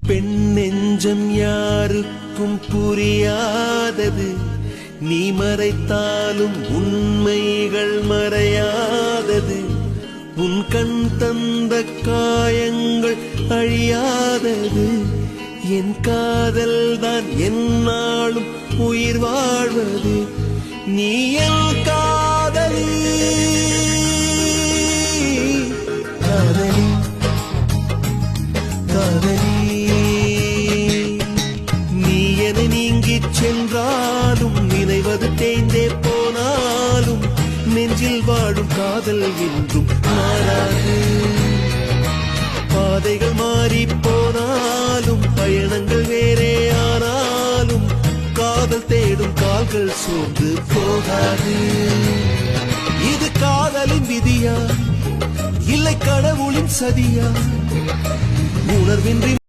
பெண் நெஞ்சம் யாருக்கும் புரியாதது, நீ மறைத்தாலும் உண்மைகள் மறையாதது. உன் கண் தந்த காயங்கள் அழியாதது. என் காதல் தான் என்னாலும் உயிர் வாழ்வது. நீ என் காதலி, காதலி, காதலி. நீ என நீங்கிச் சென்றாலும், நினைவது தேய்ந்தே போனாலும், நெஞ்சில் வாழும் காதல் என்றும் மாறாது. பாதைகள் மாறி போனாலும், பயணங்கள் வேறே ஆனாலும், காதல் தேடும் கால்கள் சோர்ந்து போகாது. இது காதலின் விதியா, இல்லை கடவுளின் சதியா? உணர்வின்றி